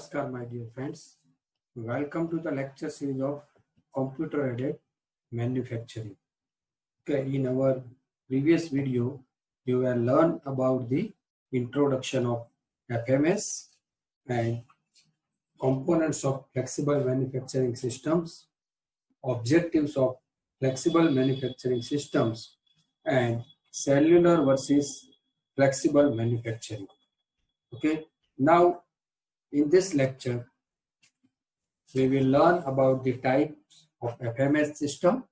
Namaskar, my dear friends. Welcome to the lecture series of computer-aided manufacturing. Okay, in our previous video, you will learn about the introduction of FMS and components of flexible manufacturing systems, objectives of flexible manufacturing systems, and cellular versus flexible manufacturing. Okay, now in this lecture, we will learn about the types of FMS system,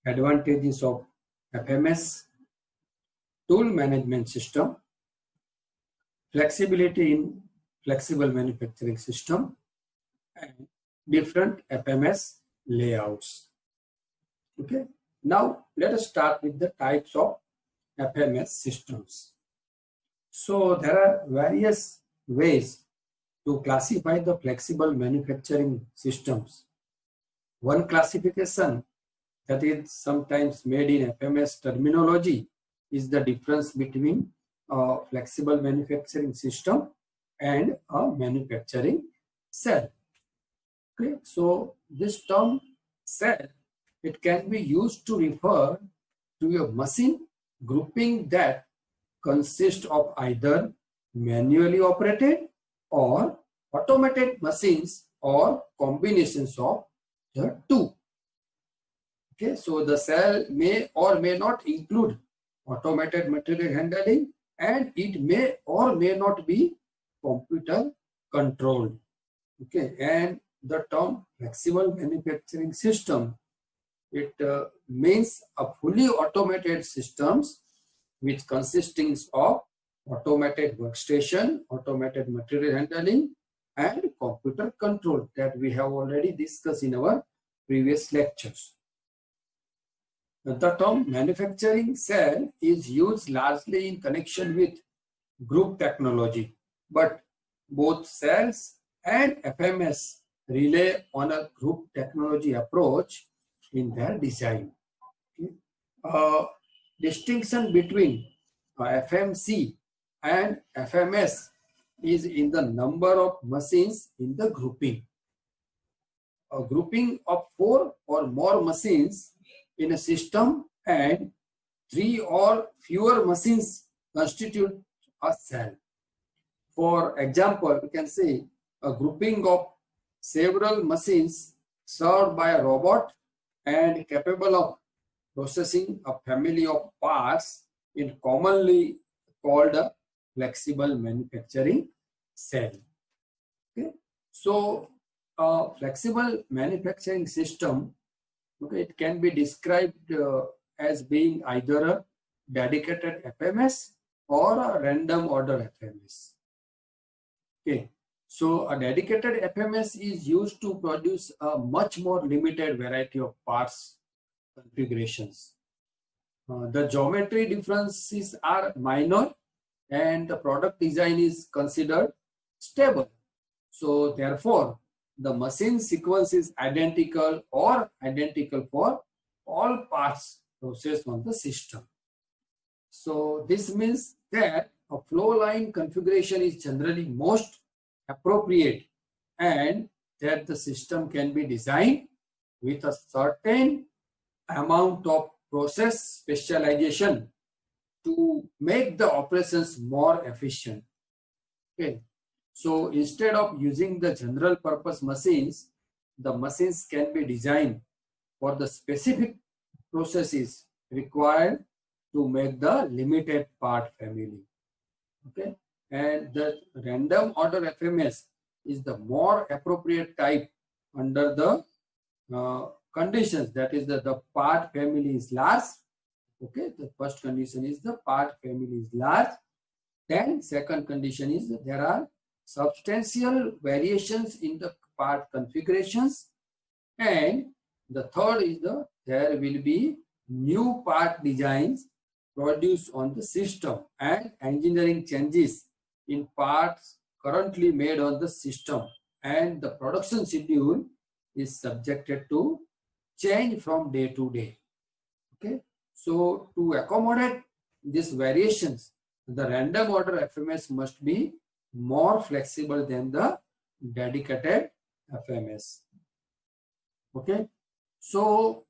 advantages of FMS, tool management system, flexibility in flexible manufacturing system, and different FMS layouts. Okay. Now let us start with the types of FMS systems. So there are various ways to classify the flexible manufacturing systems. One classification that is sometimes made in FMS terminology is the difference between a flexible manufacturing system and a manufacturing cell. Okay, so this term cell, it can be used to refer to a machine grouping that consists of either manually operated or automated machines or combinations of the two. Okay, so the cell may or may not include automated material handling, and it may or may not be computer controlled. Okay, and the term flexible manufacturing system, it means a fully automated systems which consisting of automated workstation, automated material handling, and computer control that we have already discussed in our previous lectures. The term manufacturing cell is used largely in connection with group technology, but both cells and FMS rely on a group technology approach in their design. Okay. Distinction between FMC and FMS is in the number of machines in the grouping. A grouping of 4 or more machines in a system and 3 or fewer machines constitute a cell. For example, we can say a grouping of several machines served by a robot and capable of processing a family of parts is commonly called a flexible manufacturing cell. Okay. So a flexible manufacturing system, okay, it can be described as being either a dedicated FMS or a random order FMS. Okay. So a dedicated FMS is used to produce a much more limited variety of parts configurations. The geometry differences are minor and the product design is considered stable. So therefore, the machine sequence is identical or identical for all parts processed on the system. So this means that a flow line configuration is generally most appropriate and that the system can be designed with a certain amount of process specialization to make the operations more efficient. Okay. So instead of using the general purpose machines, the machines can be designed for the specific processes required to make the limited part family. Okay. And the random order FMS is the more appropriate type under the conditions, that is the part family is large. Okay, the first condition is the part family is large. Then second condition is that there are substantial variations in the part configurations, and the third is there will be new part designs produced on the system and engineering changes in parts currently made on the system, and the production schedule is subjected to change from day to day. Okay, so to accommodate these variations, the random order FMS must be more flexible than the dedicated FMS. Okay, so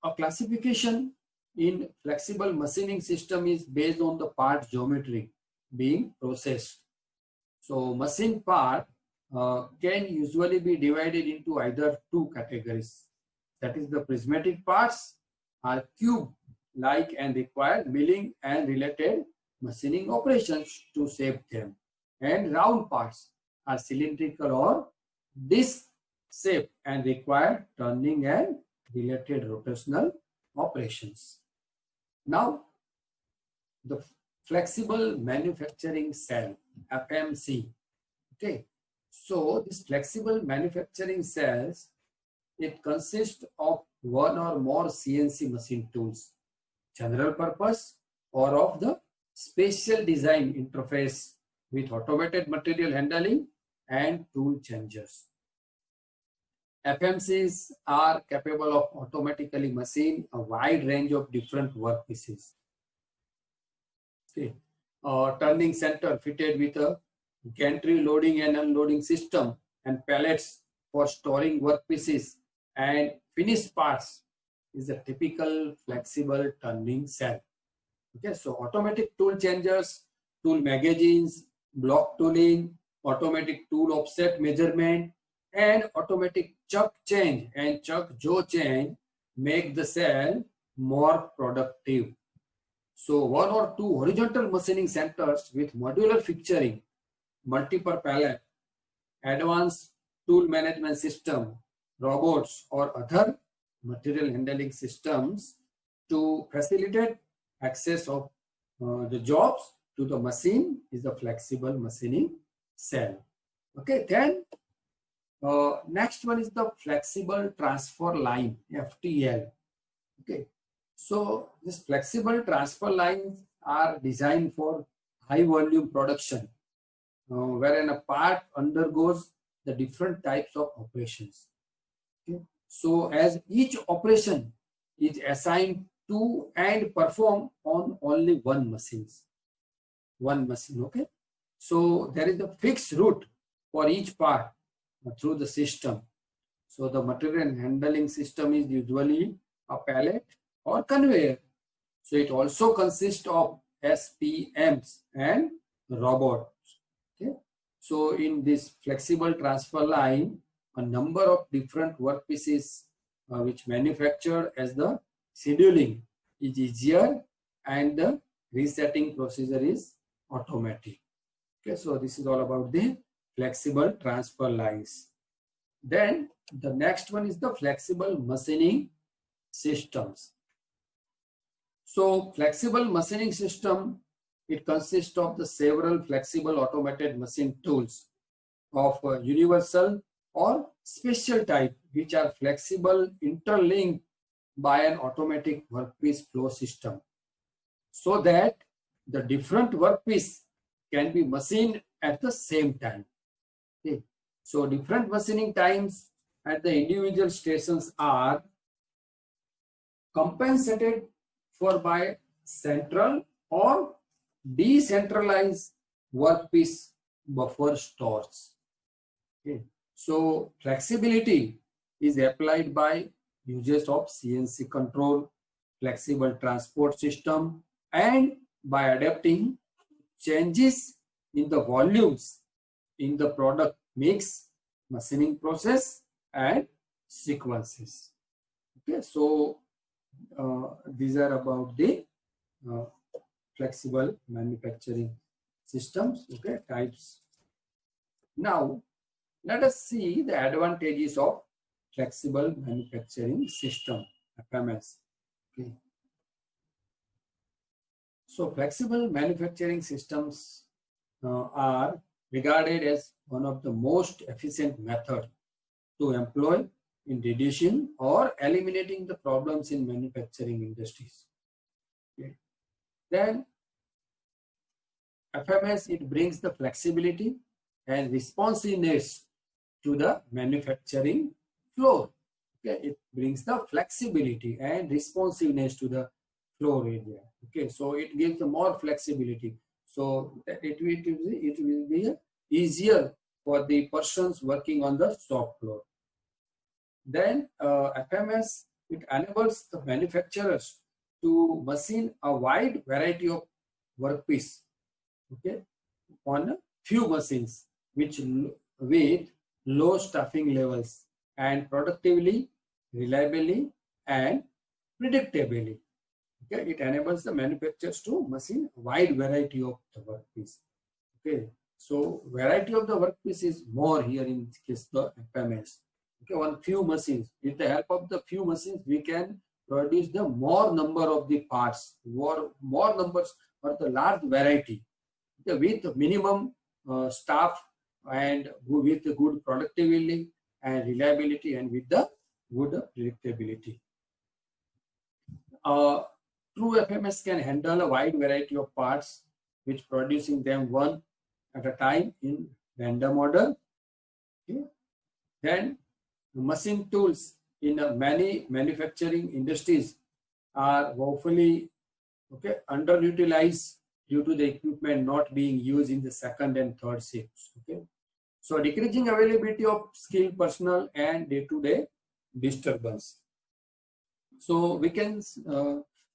a classification in flexible machining system is based on the part geometry being processed. So machine part can usually be divided into either two categories. That is, the prismatic parts are cube-like and require milling and related machining operations to shape them. And round parts are cylindrical or disc shaped and require turning and related rotational operations. Now, the flexible manufacturing cell, FMC. Okay, so this flexible manufacturing cells, it consists of one or more CNC machine tools, general purpose or of the special design interface with automated material handling and tool changers. FMCs are capable of automatically machining a wide range of different workpieces. Okay. Turning center fitted with a gantry loading and unloading system and pallets for storing workpieces and finished parts is a typical flexible turning cell. Okay, so automatic tool changers, tool magazines, block tooling, automatic tool offset measurement, and automatic chuck change and chuck jaw change make the cell more productive. So one or two horizontal machining centers with modular fixturing, multiple pallet, advanced tool management system, robots or other material handling systems to facilitate access of the jobs to the machine is the flexible machining cell. Okay, then next one is the flexible transfer line, FTL. Okay, so these flexible transfer lines are designed for high volume production, wherein a part undergoes the different types of operations. Okay, so as each operation is assigned to and performed on only one machine. Okay, so there is a fixed route for each part through the system. So the material handling system is usually a pallet or conveyor. So it also consists of SPMs and robots. Okay, so in this flexible transfer line, a number of different workpieces which manufactured as the scheduling is easier and the resetting procedure is automatic. Okay, so this is all about the flexible transfer lines. Then the next one is the flexible machining systems. So flexible machining system, it consists of the several flexible automated machine tools of universal or special type, which are flexible, interlinked by an automatic workpiece flow system, so that the different workpiece can be machined at the same time. Okay. So different machining times at the individual stations are compensated for by central or decentralized workpiece buffer stores. Okay. So flexibility is applied by uses of CNC control, flexible transport system, and by adapting changes in the volumes in the product mix, machining process, and sequences. Okay, so these are about the flexible manufacturing systems, okay, types. Now, let us see the advantages of flexible manufacturing system, FMS. Okay. So flexible manufacturing systems are regarded as one of the most efficient methods to employ in reducing or eliminating the problems in manufacturing industries. Okay. Then FMS, it brings the flexibility and responsiveness to the manufacturing floor. Okay, it brings the flexibility and responsiveness to the floor area. Okay, so it gives the more flexibility. So that it will be easier for the persons working on the shop floor. Then FMS, it enables the manufacturers to machine a wide variety of workpiece, okay, on a few machines with low staffing levels and productively, reliably, and predictably. Okay, it enables the manufacturers to machine a wide variety of the workpiece. Okay, so variety of the workpiece is more here in this case the FMS. Okay, on few machines, with the help of the few machines, we can produce the more number of the parts, more numbers or the large variety, okay, with minimum staff and with good productivity and reliability and with the good predictability. True FMS can handle a wide variety of parts, which producing them one at a time in random order. Okay. Then machine tools in many manufacturing industries are woefully underutilized due to the equipment not being used in the second and third shifts. Okay. So decreasing availability of skilled personnel and day-to-day disturbance. So we can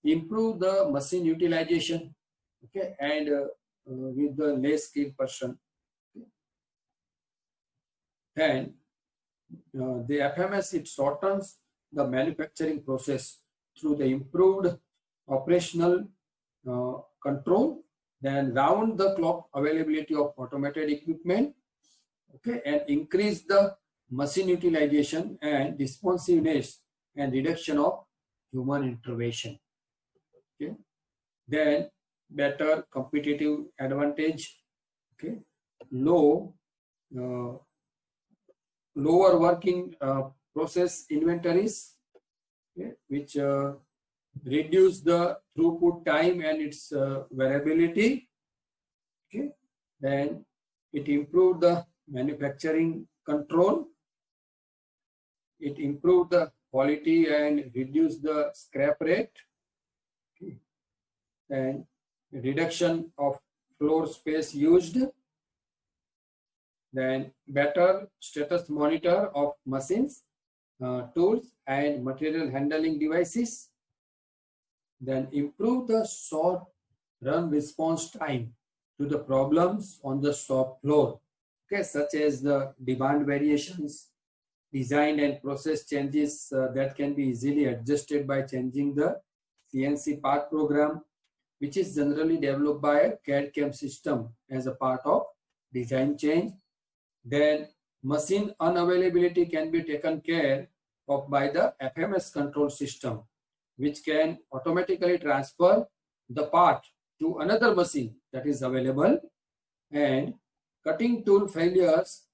improve the machine utilization, okay, and with the less skilled person. And the FMS, it shortens the manufacturing process through the improved operational control, then round the clock availability of automated equipment, okay, and increase the machine utilization and responsiveness and reduction of human intervention. Okay, then better competitive advantage, okay, lower working process inventories, okay, which reduce the throughput time and its variability. Okay, then it improved the manufacturing control. It improved the quality and reduced the scrap rate. Okay, and reduction of floor space used. Then better status monitor of machines, tools and material handling devices. Then improve the short run response time to the problems on the shop floor, okay, such as the demand variations, design and process changes that can be easily adjusted by changing the CNC part program, which is generally developed by a CAD/CAM system as a part of design change. Then machine unavailability can be taken care of by the FMS control system, which can automatically transfer the part to another machine that is available, and cutting tool failures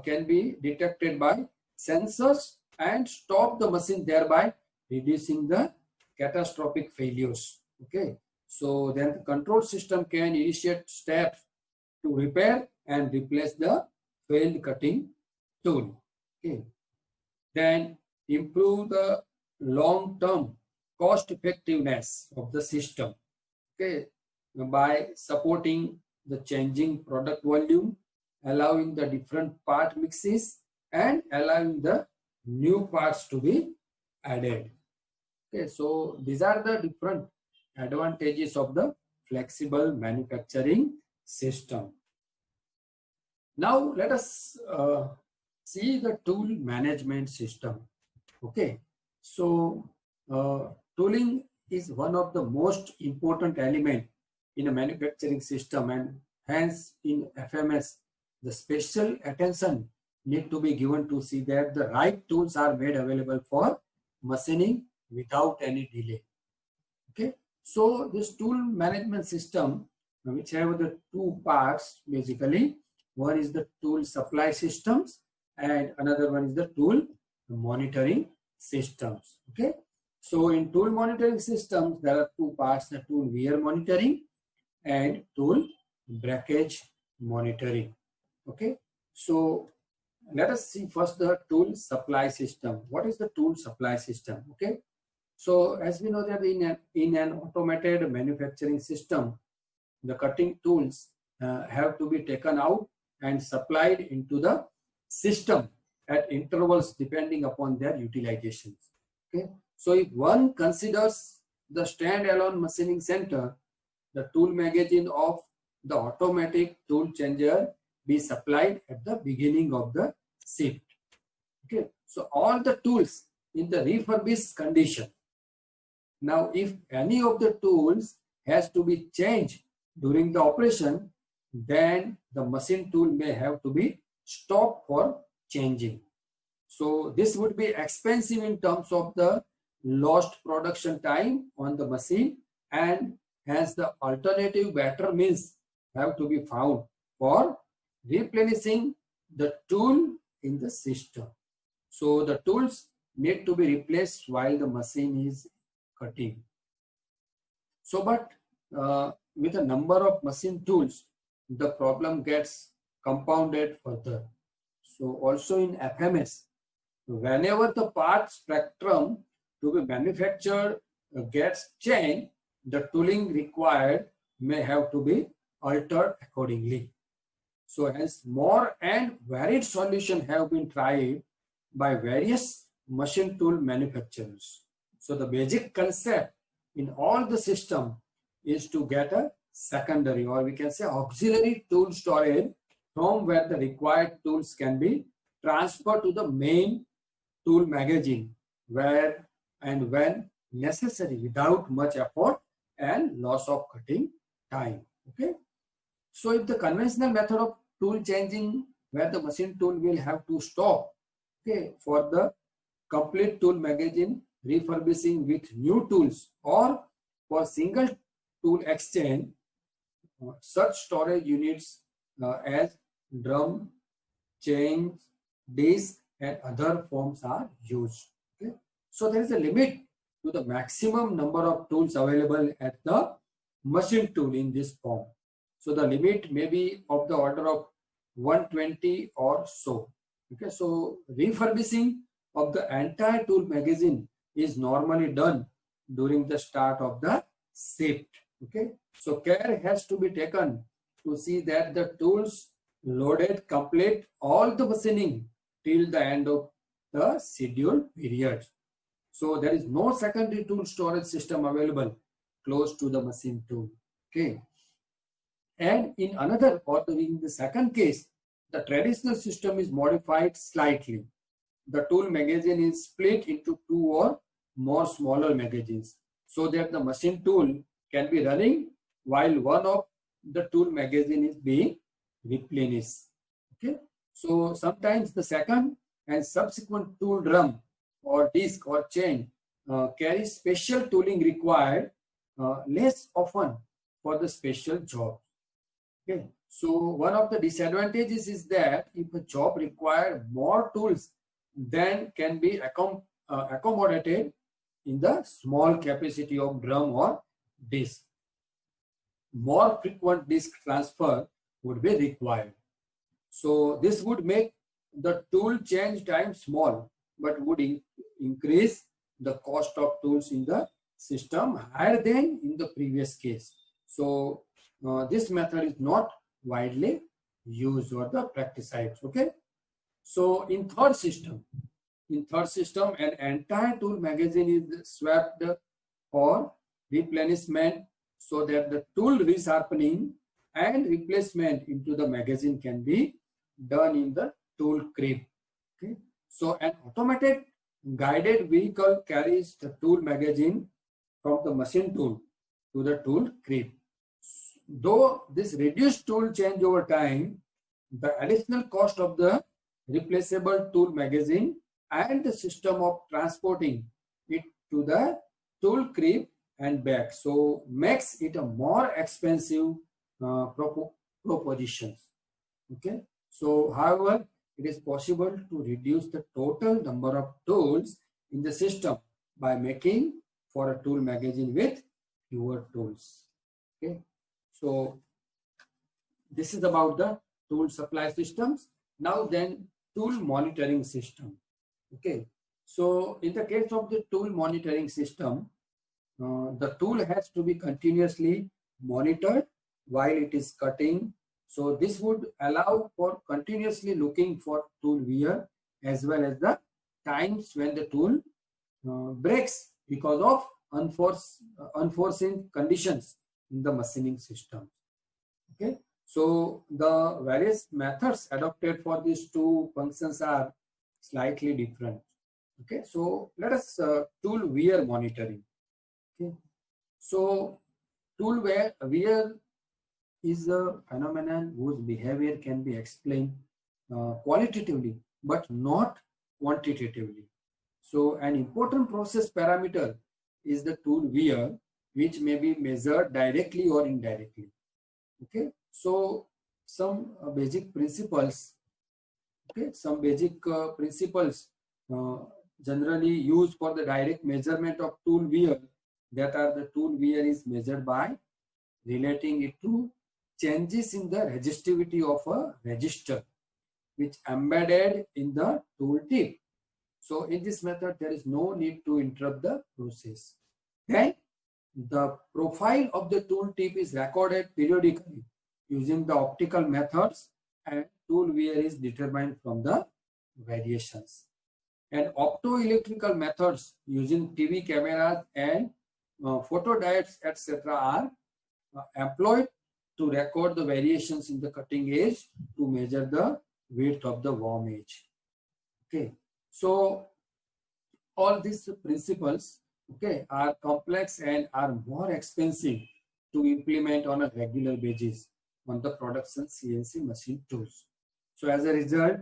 can be detected by sensors and stop the machine, thereby reducing the catastrophic failures. Okay, so then the control system can initiate steps to repair and replace the failed cutting tool. Okay, then improve the long-term cost effectiveness of the system, okay, by supporting the changing product volume, allowing the different part mixes and allowing the new parts to be added. Okay, so these are the different advantages of the flexible manufacturing system. Now let us see the tool management system. Okay, so tooling is one of the most important element in a manufacturing system, and hence in FMS the special attention need to be given to see that the right tools are made available for machining without any delay. Okay, so this tool management system, which have the two parts basically. One is the tool supply systems and another one is the tool monitoring systems. Okay, so in tool monitoring systems there are two parts: the tool wear monitoring and tool breakage monitoring. Okay, so let us see first the tool supply system. What is the tool supply system? Okay, so as we know that in an automated manufacturing system, the cutting tools have to be taken out and supplied into the system at intervals depending upon their utilizations. Okay, so if one considers the standalone machining center, the tool magazine of the automatic tool changer be supplied at the beginning of the shift. Okay, so all the tools in the refurbished condition. Now, if any of the tools has to be changed during the operation, then the machine tool may have to be stopped for changing. So this would be expensive in terms of the lost production time on the machine, and hence the alternative better means have to be found for replenishing the tool in the system. So the tools need to be replaced while the machine is cutting. So but with a number of machine tools, the problem gets compounded further. So also in FMS, whenever the part spectrum to be manufactured gets changed, the tooling required may have to be altered accordingly. So hence more and varied solutions have been tried by various machine tool manufacturers. So the basic concept in all the system is to get a secondary, or we can say auxiliary tool storage, from where the required tools can be transferred to the main tool magazine where and when necessary without much effort and loss of cutting time. Okay, so if the conventional method of tool changing, where the machine tool will have to stop, okay, for the complete tool magazine refurbishing with new tools, or for single tool exchange, such storage units as drum, chains, disc and other forms are used. Okay, so there is a limit to the maximum number of tools available at the machine tool in this form. So the limit may be of the order of 120 or so. Okay, so refurbishing of the entire tool magazine is normally done during the start of the shift. Okay, so care has to be taken to see that the tools loaded complete all the machining till the end of the scheduled period. So there is no secondary tool storage system available close to the machine tool. Okay, and in another, or in the second case, the traditional system is modified slightly. The tool magazine is split into two or more smaller magazines so that the machine tool can be running while one of the tool magazine is being replenished. Okay, so sometimes the second and subsequent tool drum or disc or chain carry special tooling required less often for the special job. Okay, so one of the disadvantages is that if a job requires more tools than can be accommodated in the small capacity of drum or disc, more frequent disc transfer would be required. So this would make the tool change time small, but would increase the cost of tools in the system higher than in the previous case. So this method is not widely used or the practiced. Okay, so in third system, an entire tool magazine is swapped for replenishment so that the tool resharpening and replacement into the magazine can be done in the tool crib. Okay, so an automated guided vehicle carries the tool magazine from the machine tool to the tool crib. Though this reduced tool change over time, the additional cost of the replaceable tool magazine and the system of transporting it to the tool crib and back, so makes it a more expensive proposition. Okay, so however, it is possible to reduce the total number of tools in the system by making for a tool magazine with fewer tools. Okay, so this is about the tool supply systems. Now then, tool monitoring system. Okay, so in the case of the tool monitoring system, the tool has to be continuously monitored while it is cutting So this would allow for continuously looking for tool wear as well as the times when the tool breaks because of unforeseen conditions in the machining system. Okay, so the various methods adopted for these two functions are slightly different. Okay, so let us tool wear monitoring. Okay, so tool wear is a phenomenon whose behavior can be explained qualitatively but not quantitatively. So an important process parameter is the tool wear, which may be measured directly or indirectly. Okay, so some basic principles. Okay, some basic principles uh, generally used for the direct measurement of tool wear, that are the tool wear is measured by relating it to changes in the resistivity of a resistor which embedded in the tool tip. So in this method, there is no need to interrupt the process. Then the profile of the tool tip is recorded periodically using the optical methods, and tool wear is determined from the variations. And optoelectrical methods using TV cameras and photodiodes etc. are employed to record the variations in the cutting edge to measure the width of the worm edge. Okay, so all these principles, okay, are complex and are more expensive to implement on a regular basis on the production CNC machine tools. So as a result,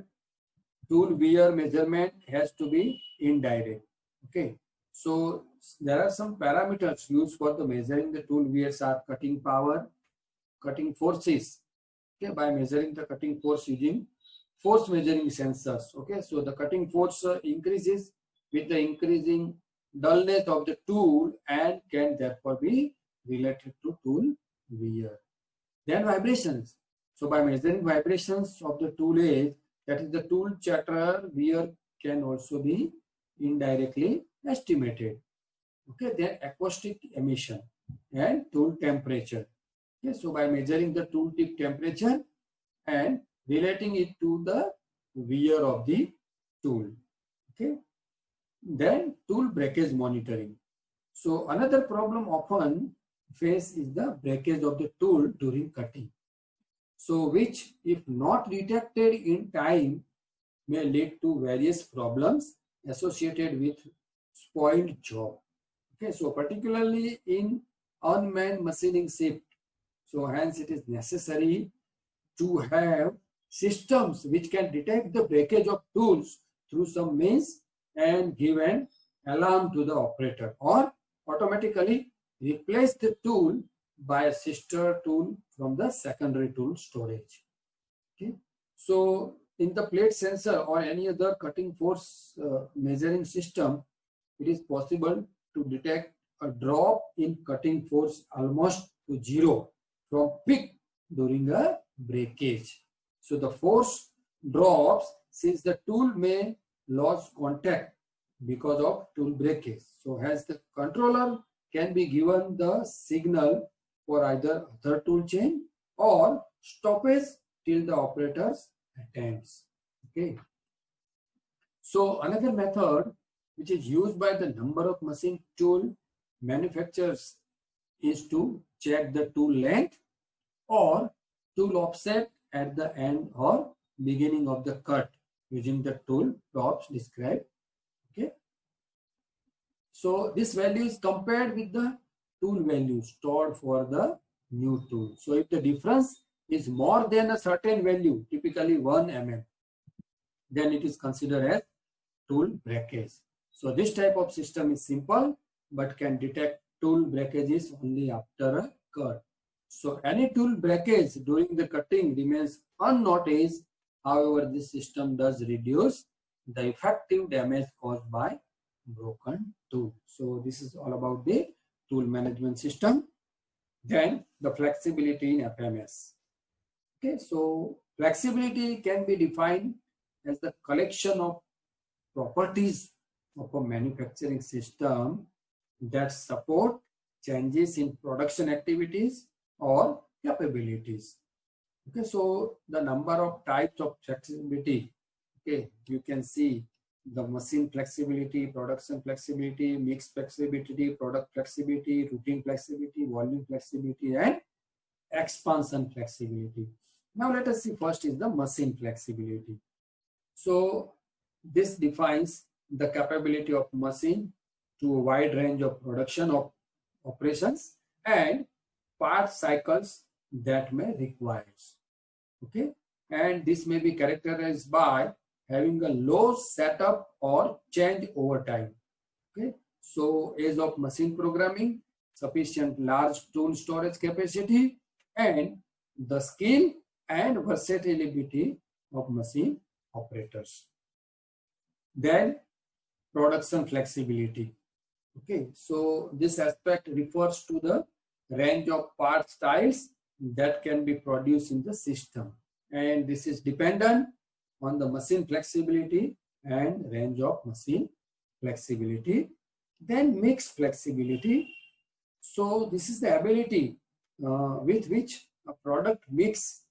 tool wear measurement has to be indirect. Okay, so there are some parameters used for the measuring the tool wears are cutting power, cutting forces. Okay, by measuring the cutting force using force measuring sensors. Okay, so the cutting force increases with the increasing dullness of the tool and can therefore be related to tool wear. Then vibrations. So by measuring vibrations of the tool edge, that is the tool chatter, wear can also be indirectly estimated. Okay, then acoustic emission and tool temperature. Okay, so by measuring the tool tip temperature and relating it to the wear of the tool. Okay, then tool breakage monitoring. So another problem often faced is the breakage of the tool during cutting. So which, if not detected in time, may lead to various problems associated with spoiled job. Okay, so particularly in unmanned machining shift. So hence it is necessary to have systems which can detect the breakage of tools through some means and give an alarm to the operator, or automatically replace the tool by a sister tool from the secondary tool storage. Okay, so in the plate sensor or any other cutting force measuring system, it is possible to detect a drop in cutting force almost to zero from peak during a breakage. So the force drops since the tool may lose contact because of tool breakage. So hence the controller can be given the signal for either other tool chain or stoppage till the operator's attempts. Okay. So another method which is used by the number of machine tool manufacturers is to check the tool length or tool offset at the end or beginning of the cut using the tool props described. Okay. So this value is compared with the tool value stored for the new tool. So if the difference is more than a certain value, typically 1 mm, then it is considered as tool breakage. So this type of system is simple but can detect tool breakages only after a cut. So any tool breakage during the cutting remains unnoticed. However, this system does reduce the effective damage caused by broken tool. So this is all about the tool management system. Then the flexibility in FMS. Okay, so flexibility can be defined as the collection of properties of a manufacturing system that support changes in production activities or capabilities. Okay, so the number of types of flexibility, okay, you can see the machine flexibility, production flexibility, mix flexibility, product flexibility, routine flexibility, volume flexibility, and expansion flexibility. Now let us see first is the machine flexibility. So this defines the capability of machine to a wide range of production of operations and part cycles that may require. Okay, and this may be characterized by having a low setup or change over time. Okay, so age of machine programming, sufficient large tool storage capacity, and the skill and versatility of machine operators. Then production flexibility. Okay, so this aspect refers to the range of part styles that can be produced in the system, and this is dependent on the machine flexibility and range of machine flexibility. Then mixed flexibility. So this is the ability with which a product mix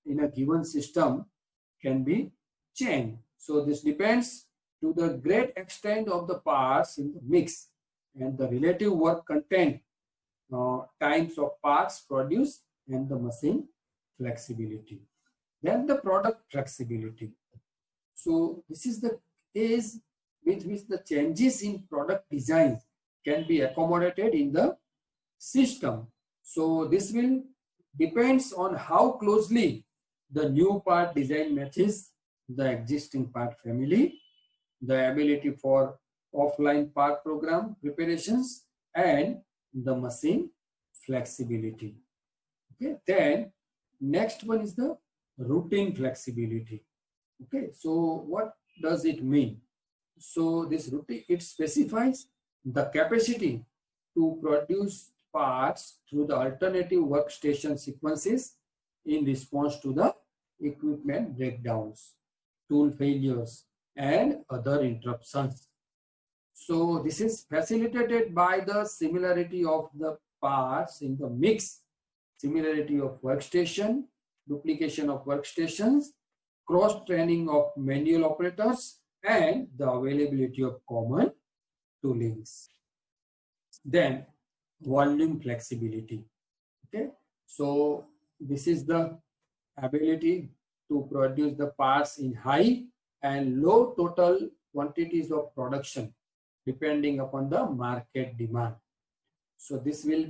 in a given system can be changed. So this depends to the great extent of the parts in the mix and the relative work content, times of parts produced, and the machine flexibility. Then the product flexibility. So this is the case with which the changes in product design can be accommodated in the system. So this will depends on how closely the new part design matches the existing part family, the ability for offline part program preparations, and the machine flexibility. Okay, then next one is the routine flexibility. Okay, so what does it mean? So this routine, it specifies the capacity to produce parts through the alternative workstation sequences in response to the equipment breakdowns, tool failures, and other interruptions. So this is facilitated by the similarity of the parts in the mix, similarity of workstation, duplication of workstations, cross-training of manual operators, and the availability of common toolings. Then volume flexibility. Okay, so this is the ability to produce the parts in high and low total quantities of production depending upon the market demand. So this will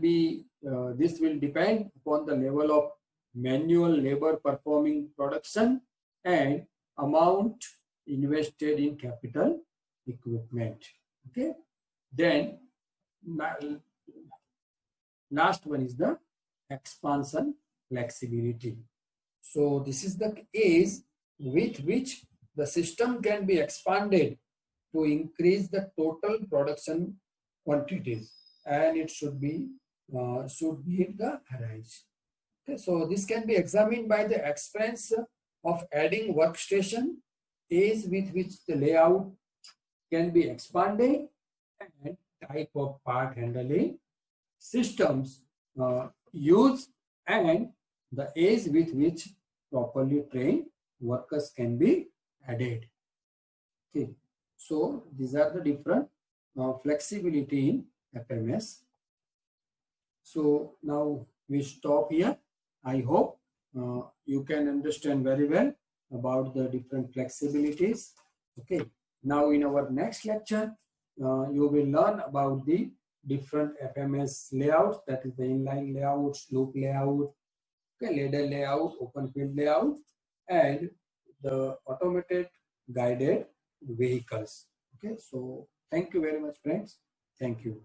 depend upon the level of manual labor performing production and amount invested in capital equipment. Okay, then last one is the expansion flexibility. So this is the case with which the system can be expanded to increase the total production quantities, and it should be the arise. Okay, so this can be examined by the expense of adding workstation, ease with which the layout can be expanded, and type of part handling systems used, and the ease with which properly trained workers can be added. Okay, so these are the different flexibility in FMS. So now we stop here. I hope you can understand very well about the different flexibilities. Okay, now in our next lecture, you will learn about the different FMS layouts, that is the inline layout, loop layout, okay, ladder layout, open field layout, and the automated guided vehicles. Okay, so thank you very much, friends. Thank you.